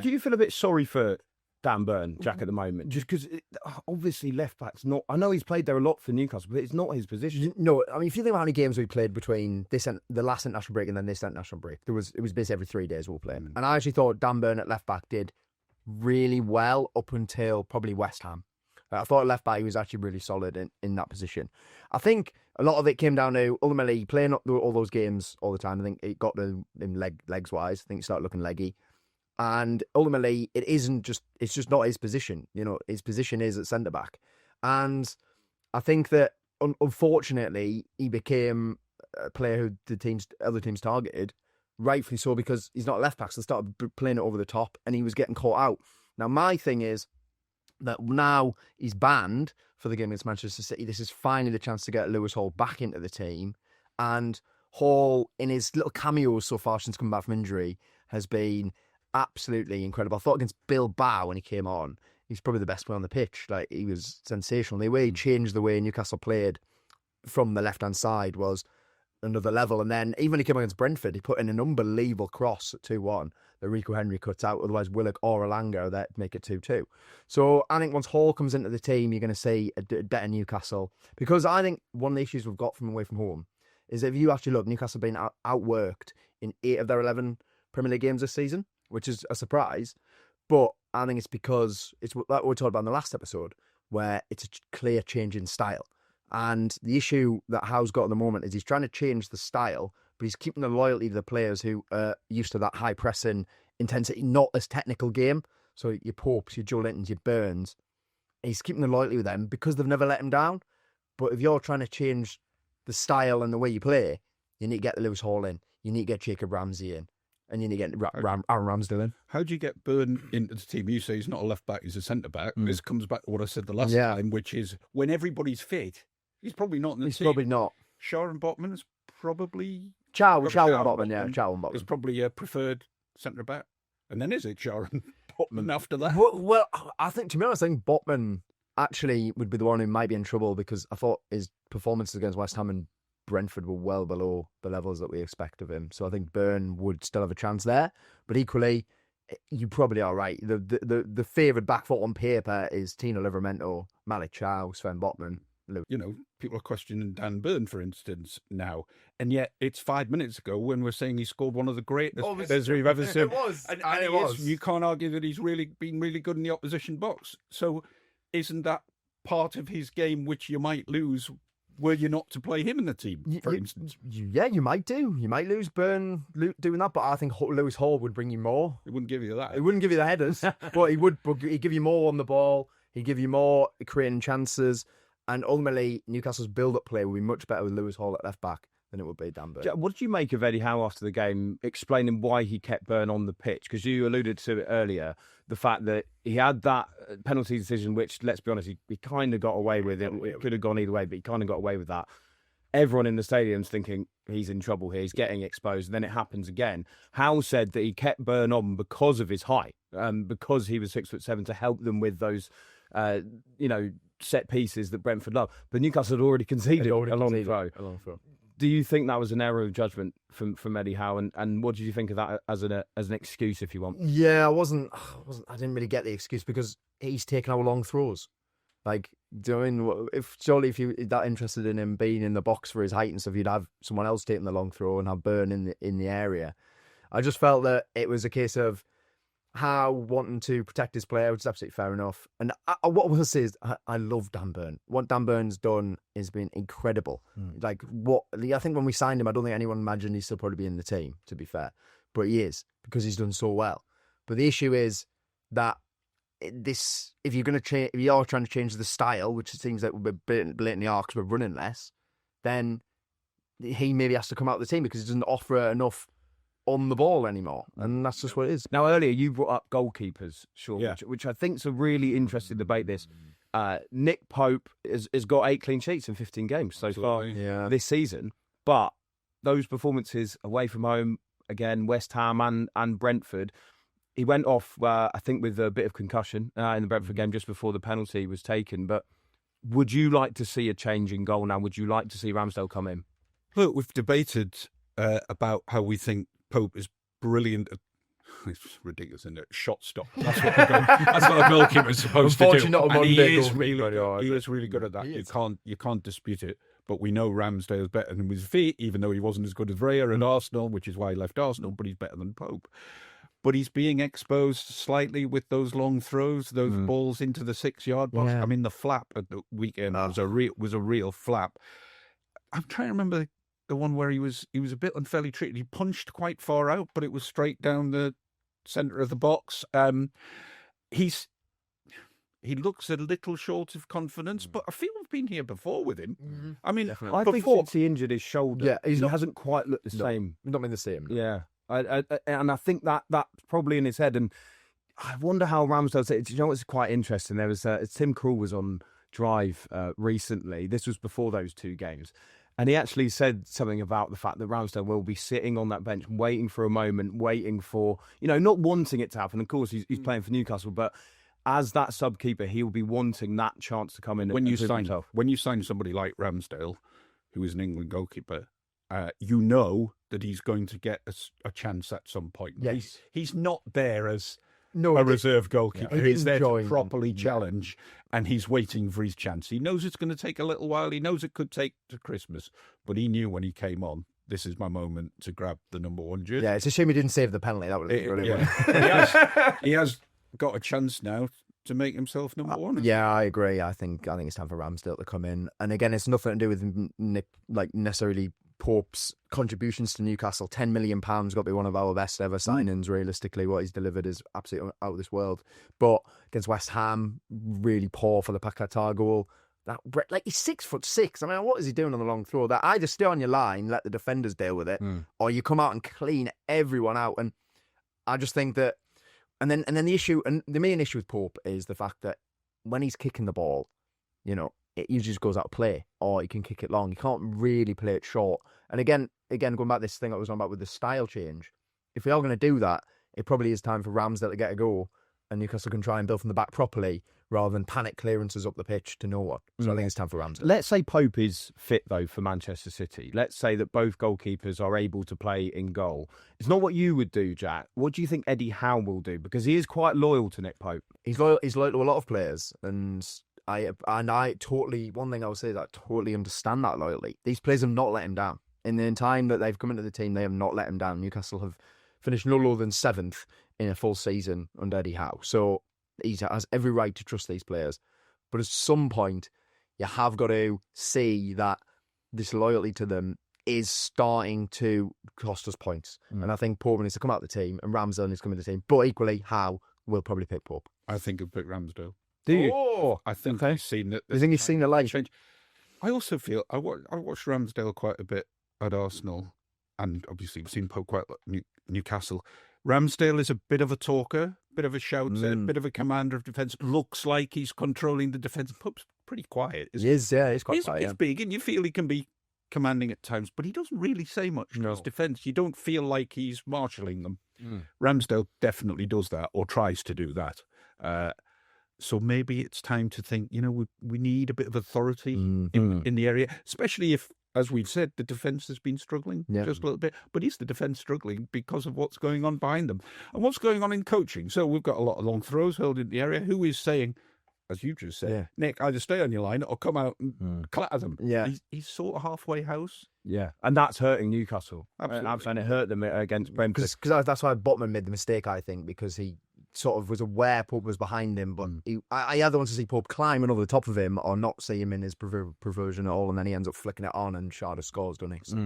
Do you feel a bit sorry for Dan Burn, Jack, at the moment? Just because, obviously, left-back's not... I know he's played there a lot for Newcastle, but it's not his position. No, I mean, if you think about how many games we played between this and the last international break and then this international break, it was basically every 3 days we'll play. And I actually thought Dan Burn at left-back did really well up until probably West Ham. I thought at left-back he was actually really solid in that position. I think a lot of it came down to ultimately playing all those games all the time. I think it got to him legs-wise. I think he started looking leggy. And ultimately, it's just not his position. You know, his position is at centre-back. And I think that, unfortunately, he became a player who other teams targeted, rightfully so, because he's not a left-back, so they started playing it over the top, and he was getting caught out. Now, my thing is that now he's banned for the game against Manchester City. This is finally the chance to get Lewis Hall back into the team. And Hall, in his little cameos so far since coming back from injury, has been absolutely incredible. I thought against Bilbao when he came on, he's probably the best player on the pitch. Like, he was sensational. The way he changed the way Newcastle played from the left-hand side was another level. And then even when he came against Brentford, he put in an unbelievable cross at 2-1 that Rico Henry cuts out. Otherwise, Willock or Elanga there to make it 2-2. So I think once Hall comes into the team, you're going to see a better Newcastle. Because I think one of the issues we've got from away from home is if you actually look, Newcastle have been outworked in 8 of their 11 Premier League games this season, which is a surprise. But I think it's because it's like we talked about in the last episode, where it's a clear change in style. And the issue that Howe's got at the moment is he's trying to change the style, but he's keeping the loyalty to the players who are used to that high pressing intensity, not as technical game. So your Popes, your Joe Lintons, your Burns, he's keeping the loyalty with them because they've never let him down. But if you're trying to change the style and the way you play, you need to get the Lewis Hall in. You need to get Jacob Ramsey in. And you need to get Aaron Ramsdale in. How do you get Burn into the team? You say he's not a left-back, he's a centre-back. This comes back to what I said the last time, which is when everybody's fit, he's probably not in the team. He's probably not. Shaw and Botman is probably... Chow and Botman, yeah. Chow and Botman. Is probably a preferred centre-back. And then is it Shaw and Botman after that? Well, I think, to be honest, I think Botman actually would be the one who might be in trouble because I thought his performances against West Ham and Brentford were well below the levels that we expect of him. So I think Burn would still have a chance there. But equally, you probably are right. The favoured back foot on paper is Tino Livramento, Malik Chow, Sven Botman. You know, people are questioning Dan Burn, for instance, now. And yet it's 5 minutes ago when we're saying he scored one of the greatest headers we've ever seen. It was. And it was. You can't argue that he's really been really good in the opposition box. So isn't that part of his game which you might lose were you not to play him in the team, for instance? Yeah, you might do. You might lose Burn doing that, but I think Lewis Hall would bring you more. He wouldn't give you that. He wouldn't give you the headers, but he'd give you more on the ball. He'd give you more creating chances. And ultimately, Newcastle's build-up play would be much better with Lewis Hall at left-back than it would be Dan Burn. What did you make of Eddie Howe after the game, explaining why he kept Burn on the pitch? Because you alluded to it earlier, the fact that he had that penalty decision, which, let's be honest, he kind of got away with it. It could have gone either way, but he kind of got away with that. Everyone in the stadium's thinking he's in trouble here, he's getting exposed, and then it happens again. Howe said that he kept Burn on because of his height, because he was 6'7", to help them with those, set pieces that Brentford love. But Newcastle had already conceded a long throw. Do you think that was an error of judgment from Eddie Howe? And what did you think of that as an excuse, if you want? Yeah, I didn't really get the excuse because he's taken our long throws. Like, if you're that interested in him being in the box for his height and stuff, you'd have someone else taking the long throw and have Burn in the area. I just felt that it was a case of Howe wanting to protect his player, which is absolutely fair enough. And what I will say is, I love Dan Burn. What Dan Burn's done has been incredible. Like, I think when we signed him, I don't think anyone imagined he'd still probably be in the team, to be fair. But he is, because he's done so well. But the issue is that if you're trying to change the style, which it seems like we're blatantly are because we're running less, then he maybe has to come out of the team because he doesn't offer enough on the ball anymore, and that's just what it is. Now, earlier you brought up goalkeepers, Sean, which I think is a really interesting debate. This Nick Pope has got 8 clean sheets in 15 games so far this season, but those performances away from home, again, West Ham and Brentford, he went off, I think, with a bit of concussion in the Brentford game just before the penalty was taken. But would you like to see a change in goal now? Would you like to see Ramsdale come in? Look, we've debated about how we think Pope is brilliant at it's ridiculous, isn't it? Shot stop. That's what a goalkeeper's supposed to do. Unfortunately, not a And he Monday is goalkeeper, he is really good at that. He You can't dispute it. But we know Ramsdale's better than his feet, even though he wasn't as good as Raya at Arsenal, which is why he left Arsenal. But he's better than Pope. But he's being exposed slightly with those long throws, those balls into the 6-yard box. Yeah. I mean, the flap at the weekend was a real flap. I'm trying to remember the one where he was a bit unfairly treated. He punched quite far out, but it was straight down the centre of the box. He looks a little short of confidence, but I feel we've been here before with him. I mean, Definitely. I think before since he injured his shoulder, he hasn't quite looked the same. Not been the same. Yeah, and I think that's probably in his head. And I wonder how Ramsdale said. You know what's quite interesting? There was Tim Krul was on Drive recently. This was before those 2 games. And he actually said something about the fact that Ramsdale will be sitting on that bench, waiting for a moment, waiting for, not wanting it to happen. Of course, he's playing for Newcastle, but as that sub-keeper, he'll be wanting that chance to come in when you prove himself. When you sign somebody like Ramsdale, who is an England goalkeeper, you know that he's going to get a chance at some point. Yes. He's not there as No, a reserve goalkeeper. Yeah. He's there to Enjoying properly challenge, and he's waiting for his chance. He knows it's going to take a little while. He knows it could take to Christmas, but he knew when he came on, this is my moment to grab the number 1 jersey. Yeah, it's a shame he didn't save the penalty. That would have been brilliant. he has got a chance now to make himself number 1. Yeah, I agree. I think it's time for Ramsdale to come in. And again, it's nothing to do with necessarily Pope's contributions to Newcastle. £10 million got to be one of our best ever signings. Realistically, what he's delivered is absolutely out of this world. But against West Ham, really poor for the Paquetá goal. He's 6'6". I mean, what is he doing on the long throw? That either stay on your line, let the defenders deal with it, or you come out and clean everyone out. And I just think that, and then the issue, and the main issue with Pope is the fact that when he's kicking the ball, it usually just goes out of play, or you can kick it long. You can't really play it short. And again, going back to this thing I was on about with the style change, if we are going to do that, it probably is time for Ramsdale to get a go, and Newcastle can try and build from the back properly, rather than panic clearances up the pitch to no one. So I think it's time for Ramsdale. Let's say Pope is fit, though, for Manchester City. Let's say that both goalkeepers are able to play in goal. It's not what you would do, Jack. What do you think Eddie Howe will do? Because he is quite loyal to Nick Pope. He's loyal to a lot of players, and I totally, one thing I would say is I totally understand that loyalty. These players have not let him down. In the time that they've come into the team, they have not let him down. Newcastle have finished no lower than 7th in a full season under Eddie Howe. So he has every right to trust these players. But at some point, you have got to see that this loyalty to them is starting to cost us points. And I think Pope needs to come out of the team, and Ramsdale needs to come into the team. But equally, Howe will probably pick Pope. I think he'll pick Ramsdale. Do you? Oh, I think he's seen that. you think he's seen the light? Change. I also feel I watched Ramsdale quite a bit at Arsenal, and obviously we've seen Pope quite a lot at Newcastle. Ramsdale is a bit of a talker, bit of a shouter, bit of a commander of defence. Looks like he's controlling the defence. Pope's pretty quiet. He is, yeah, he's quite quiet. He's big, and you feel he can be commanding at times, but he doesn't really say much to his defence. You don't feel like he's marshalling them. Ramsdale definitely does that, or tries to do that. So maybe it's time to think, we need a bit of authority in the area, especially if, as we've said, the defence has been struggling just a little bit. But is the defence struggling because of what's going on behind them? And what's going on in coaching? So we've got a lot of long throws held in the area. Who is saying, as you just said, Nick, either stay on your line or come out and clatter them? Yeah. He's sort of halfway house. Yeah, and that's hurting Newcastle. Absolutely. And it hurt them against Brentford. Because that's why Botman made the mistake, I think, because he sort of was aware Pope was behind him, but I either want to see Pope climbing over the top of him or not see him in his perversion at all, and then he ends up flicking it on and Sharda scores, doesn't he? So.